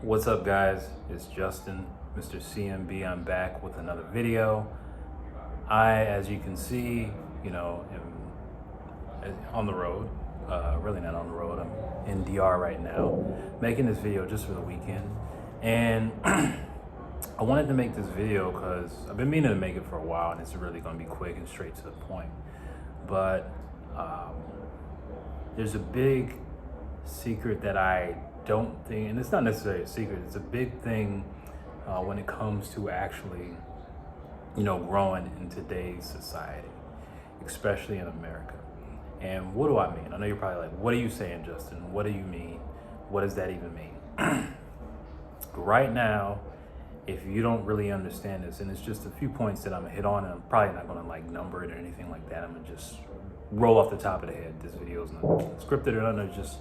What's up, guys? It's Justin, Mr. CMB. I'm back with another video. As you can see, am on the road. Really not on the road. I'm in DR right now, making this video just for the weekend. And I wanted to make this video because I've been meaning to make it for a while, and it's really going to be quick and straight to the point. But there's a big secret that I don't think, and it's not necessarily a secret, it's a big thing when it comes to actually, growing in today's society, especially in America. And what do I mean? I know you're probably like, what are you saying, Justin? What do you mean? What does that even mean? Right now, if you don't really understand this, and it's just a few points that I'm gonna hit on, and I'm probably not gonna like number it or anything like that. I'm gonna just roll off the top of the head. This video is not scripted or nothing, just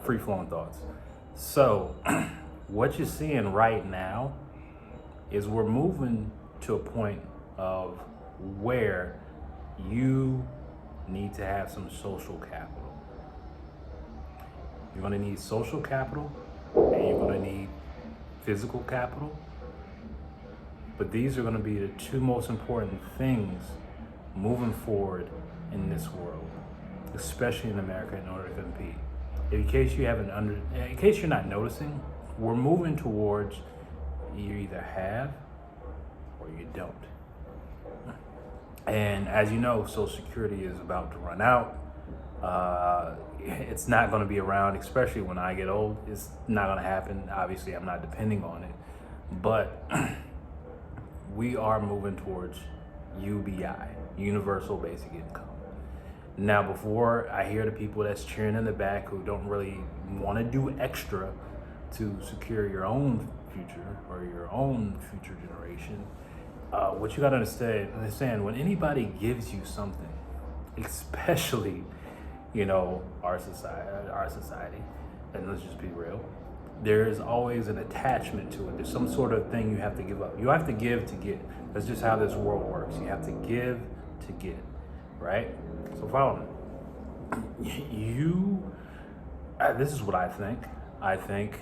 free flowing thoughts. So what you're seeing right now is we're moving to a point of where you need to have some social capital. You're gonna need social capital and you're gonna need physical capital. But these are gonna be the two most important things moving forward in this world, especially in America, in order to compete. In case you're not noticing, we're moving towards you either have or you don't. And as you know, Social Security is about to run out. It's not going to be around, especially when I get old. It's not going to happen. Obviously, I'm not depending on it. But we are moving towards UBI, Universal Basic Income. Now, before I hear the people that's cheering in the back who don't really want to do extra to secure your own future or your own future generation, what you got to understand, when anybody gives you something, especially, our society, and let's just be real, there is always an attachment to it. There's some sort of thing you have to give up. You have to give to get. That's just how this world works. You have to give to get, right? So follow me. This is what I think. I think,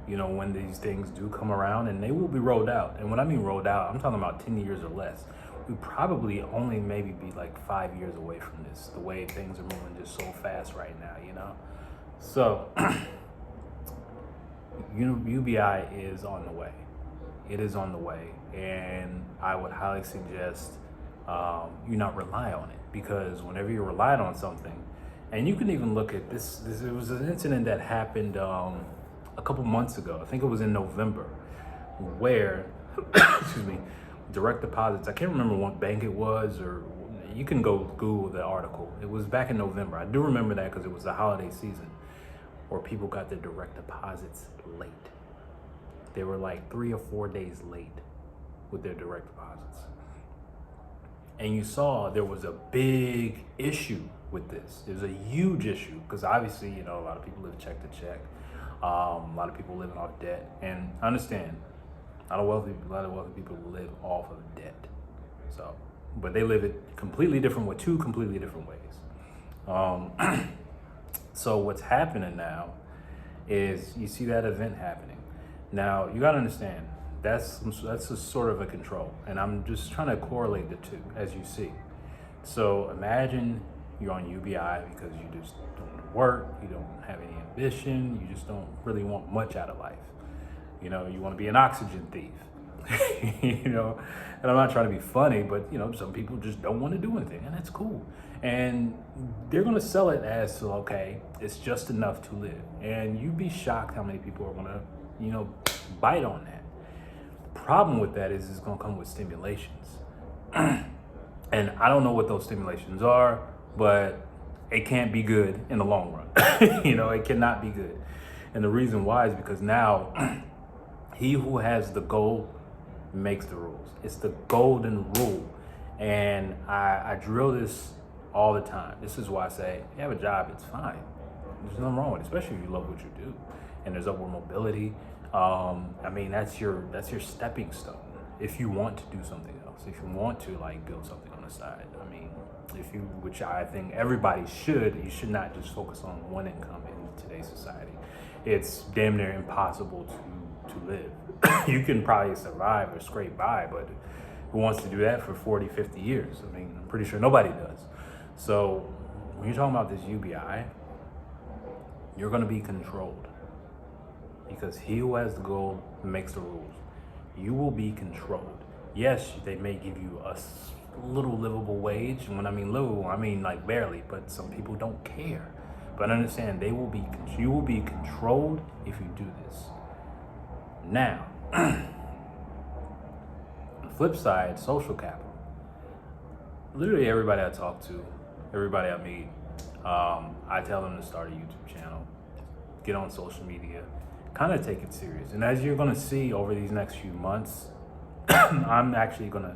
when these things do come around, and they will be rolled out. And when I mean rolled out, I'm talking about 10 years or less. We probably only maybe be like 5 years away from this, the way things are moving just so fast right now, So, UBI is on the way. It is on the way. And I would highly suggest you not rely on it, because whenever you relied on something, and you can even look at this it was an incident that happened a couple months ago. I think it was in November, where excuse me, direct deposits, I can't remember what bank it was, or you can go Google the article. It was back in November. I do remember that because it was the holiday season, where people got their direct deposits late. They were like 3 or 4 days late with their direct deposits. And you saw there was a big issue with this. There's a huge issue because obviously, a lot of people live check to check. A lot of people living off debt. And understand, a lot of wealthy people live off of debt. So, but they live it completely different with two completely different ways. So what's happening now is you see that event happening. Now you gotta understand, that's a sort of a control, and I'm just trying to correlate the two as you see. So imagine you're on UBI because you just don't work, you don't have any ambition, you just don't really want much out of life. You want to be an oxygen thief. And I'm not trying to be funny, but some people just don't want to do anything, and that's cool. And they're gonna sell it as, okay, it's just enough to live, and you'd be shocked how many people are gonna, bite on that. The problem with that is it's gonna come with stimulations. And I don't know what those stimulations are, but it can't be good in the long run. It cannot be good. And the reason why is because now he who has the gold makes the rules. It's the golden rule. And I drill this all the time. This is why I say, if you have a job, it's fine. There's nothing wrong with it, especially if you love what you do. And there's upward mobility. That's your stepping stone. If you want to do something else, if you want to build something on the side, which I think everybody should, you should not just focus on one income in today's society. it's damn near impossible to live. You can probably survive or scrape by, but who wants to do that for 40, 50 years? I mean, I'm pretty sure nobody does. So when you're talking about this UBI, you're going to be controlled, because he who has the gold makes the rules. You will be controlled. Yes, they may give you a little livable wage. And when I mean livable, I mean like barely, but some people don't care. But understand, you will be controlled if you do this. Now, on the flip side, social capital. Literally everybody I talk to, everybody I meet, I tell them to start a YouTube channel, get on social media, kind of take it serious. And as you're going to see over these next few months, I'm actually going to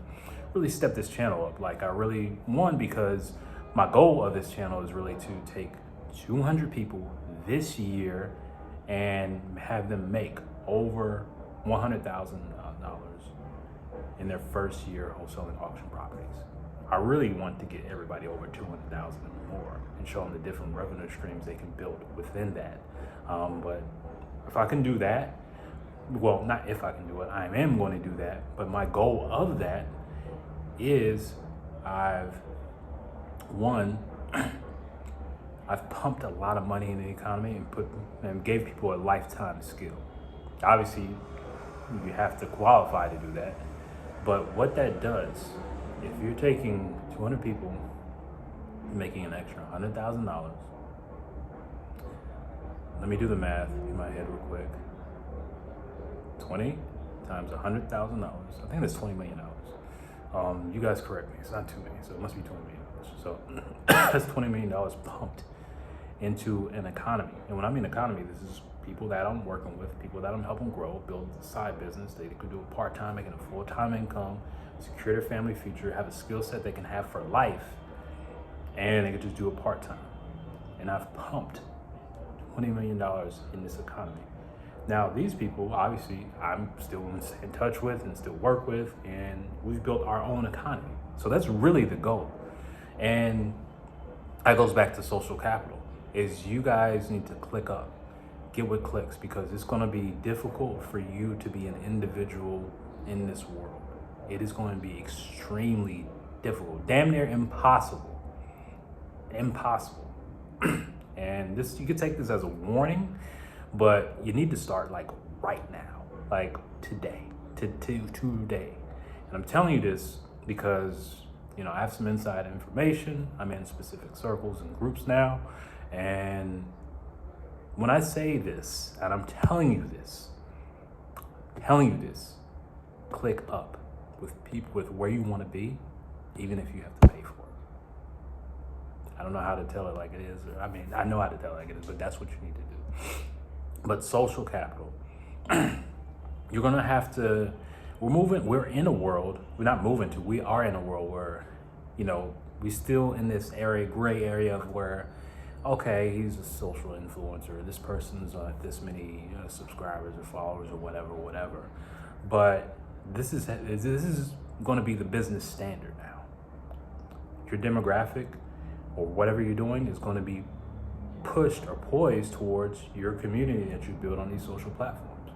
really step this channel up. Like, I really want, because my goal of this channel is really to take 200 people this year and have them make over $100,000 in their first year wholesaling auction properties. I really want to get everybody over 200,000 or more and show them the different revenue streams they can build within that. But if I can do that, well, not if I can do it, I am going to do that. But my goal of that is I've pumped a lot of money in the economy and gave people a lifetime skill. Obviously, you have to qualify to do that. But what that does, if you're taking 200 people, making an extra $100,000, let me do the math in my head real quick. 20 times $100,000. I think that's $20 million. You guys correct me. It's not too many, so it must be $20 million. So that's $20 million pumped into an economy. And when I mean economy, this is people that I'm working with, people that I'm helping grow, build a side business. They could do it part-time, making a full-time income, secure their family future, have a skill set they can have for life, and they could just do it part-time. And I've pumped $20 million in this economy. Now, these people, obviously, I'm still in touch with and still work with, and we've built our own economy. So that's really the goal. And that goes back to social capital, is you guys need to click up, get what clicks, because it's going to be difficult for you to be an individual in this world. It is going to be extremely difficult, damn near impossible. And this, you could take this as a warning, but you need to start like right now, like today. And I'm telling you this because, you know, I have some inside information. I'm in specific circles and groups now. And when I say this, and I'm telling you this, click up with people, with where you want to be, even if you have to pay for it. I don't know how to tell it like it is. I mean, I know how to tell it like it is, but that's what you need to do. But social capital, you're going to have to, we're in a world, we are in a world where, you know, we still in this gray area of where, okay, he's a social influencer, this person's this many subscribers or followers or whatever. But this is going to be the business standard now. Your demographic or whatever you're doing is going to be pushed or poised towards your community that you build on these social platforms.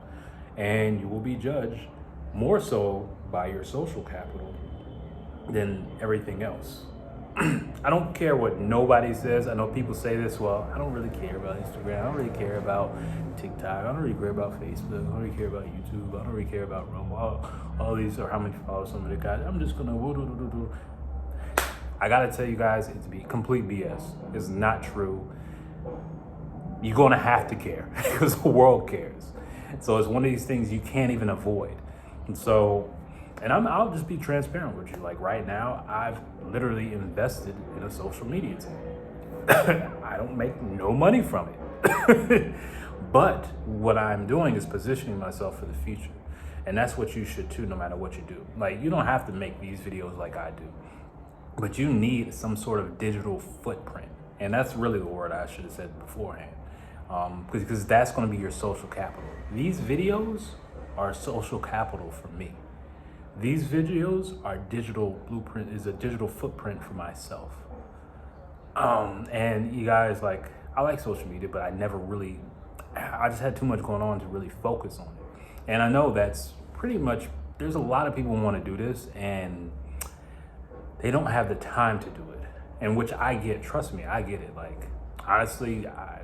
And you will be judged more so by your social capital than everything else. I don't care what nobody says. I know people say this, well, I don't really care about Instagram. I don't really care about TikTok. I don't really care about Facebook. I don't really care about YouTube. I don't really care about Rumble. All these, or how many followers somebody got. I'm just gonna do. I gotta tell you guys, it's complete BS. It's not true. You're gonna have to care because the world cares. So it's one of these things you can't even avoid. And so, I'll just be transparent with you. Like right now, I've literally invested in a social media team. I don't make no money from it. But what I'm doing is positioning myself for the future. And that's what you should too, no matter what you do. Like, you don't have to make these videos like I do, but you need some sort of digital footprint. And that's really the word I should have said beforehand. Because that's going to be your social capital. These videos are social capital for me. These videos are is a digital footprint for myself. And you guys, like, I like social media, but I never really I just had too much going on to really focus on it. And I know that's pretty much, there's a lot of people who want to do this and they don't have the time to do it. And which I get, trust me, I get it. Like, honestly, I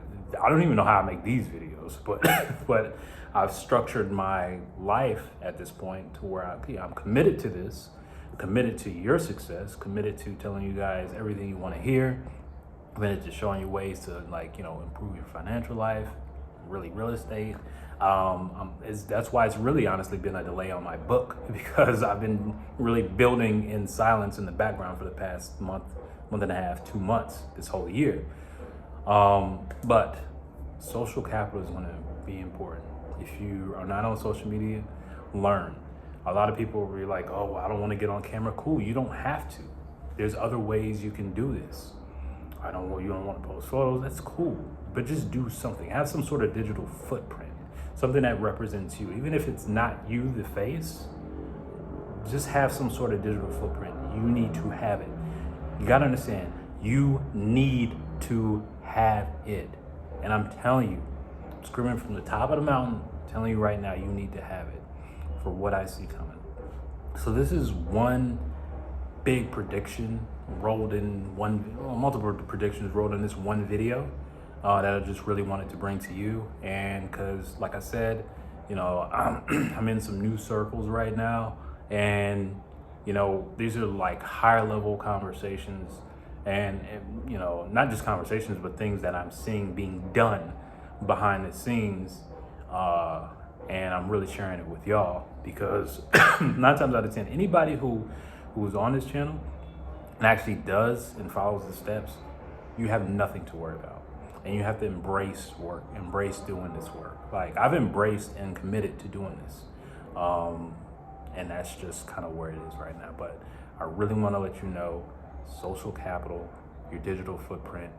don't even know how I make these videos, but but I've structured my life at this point to where I'm committed to this, committed to your success, committed to telling you guys everything you want to hear, committed to showing you ways to, like, you know, improve your financial life, really real estate. That's why it's really honestly been a delay on my book, because I've been really building in silence in the background for the past month and a half, 2 months, this whole year. But social capital is going to be important. If you are not on social media, learn. A lot of people will be like, oh, I don't want to get on camera. Cool, you don't have to. There's other ways you can do this. You don't want to post photos, that's cool. But just do something. Have some sort of digital footprint, something that represents you. Even if it's not you, the face, just have some sort of digital footprint. You need to have it. You got to understand, you need to have it. And I'm telling you, I'm screaming from the top of the mountain, telling you right now, you need to have it for what I see coming. So this is one big prediction rolled in multiple predictions rolled in this one video that I just really wanted to bring to you. And because, like I said, you know, I'm in some new circles right now, and you know, these are like higher level conversations, and you know, not just conversations, but things that I'm seeing being done behind the scenes, and I'm really sharing it with y'all, because 9 times out of 10, anybody who's on this channel and actually does and follows the steps, you have nothing to worry about. And you have to embrace work, embrace doing this work. Like, I've embraced and committed to doing this. And that's just kind of where it is right now. But I really want to let you know, social capital, your digital footprint,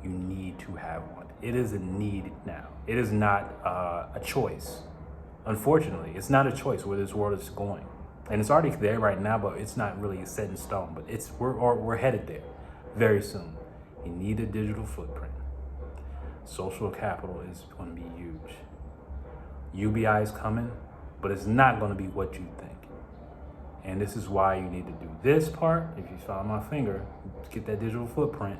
you need to have one. It is a need now. It is not a choice. Unfortunately, it's not a choice where this world is going. And it's already there right now, but it's not really set in stone. But we're headed there very soon. You need a digital footprint. Social capital is going to be huge. UBI is coming, but it's not going to be what you think. And this is why you need to do this part. If you follow my finger, get that digital footprint,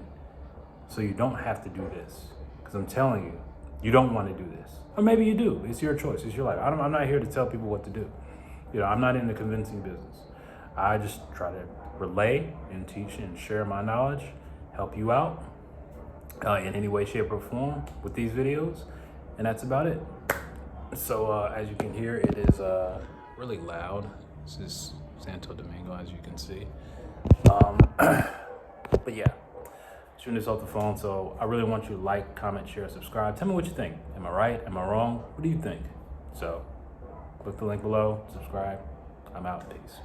so you don't have to do this. Because I'm telling you, you don't want to do this. Or maybe you do. It's your choice. It's your life. I'm not here to tell people what to do. You know, I'm not in the convincing business. I just try to relay and teach and share my knowledge, help you out in any way, shape, or form with these videos. And that's about it. So as you can hear, it is really loud. This is Santo Domingo, as you can see. But yeah, shooting this off the phone. So I really want you to like, comment, share, subscribe. Tell me what you think. Am I right? Am I wrong? What do you think? So click the link below, subscribe. I'm out. Peace.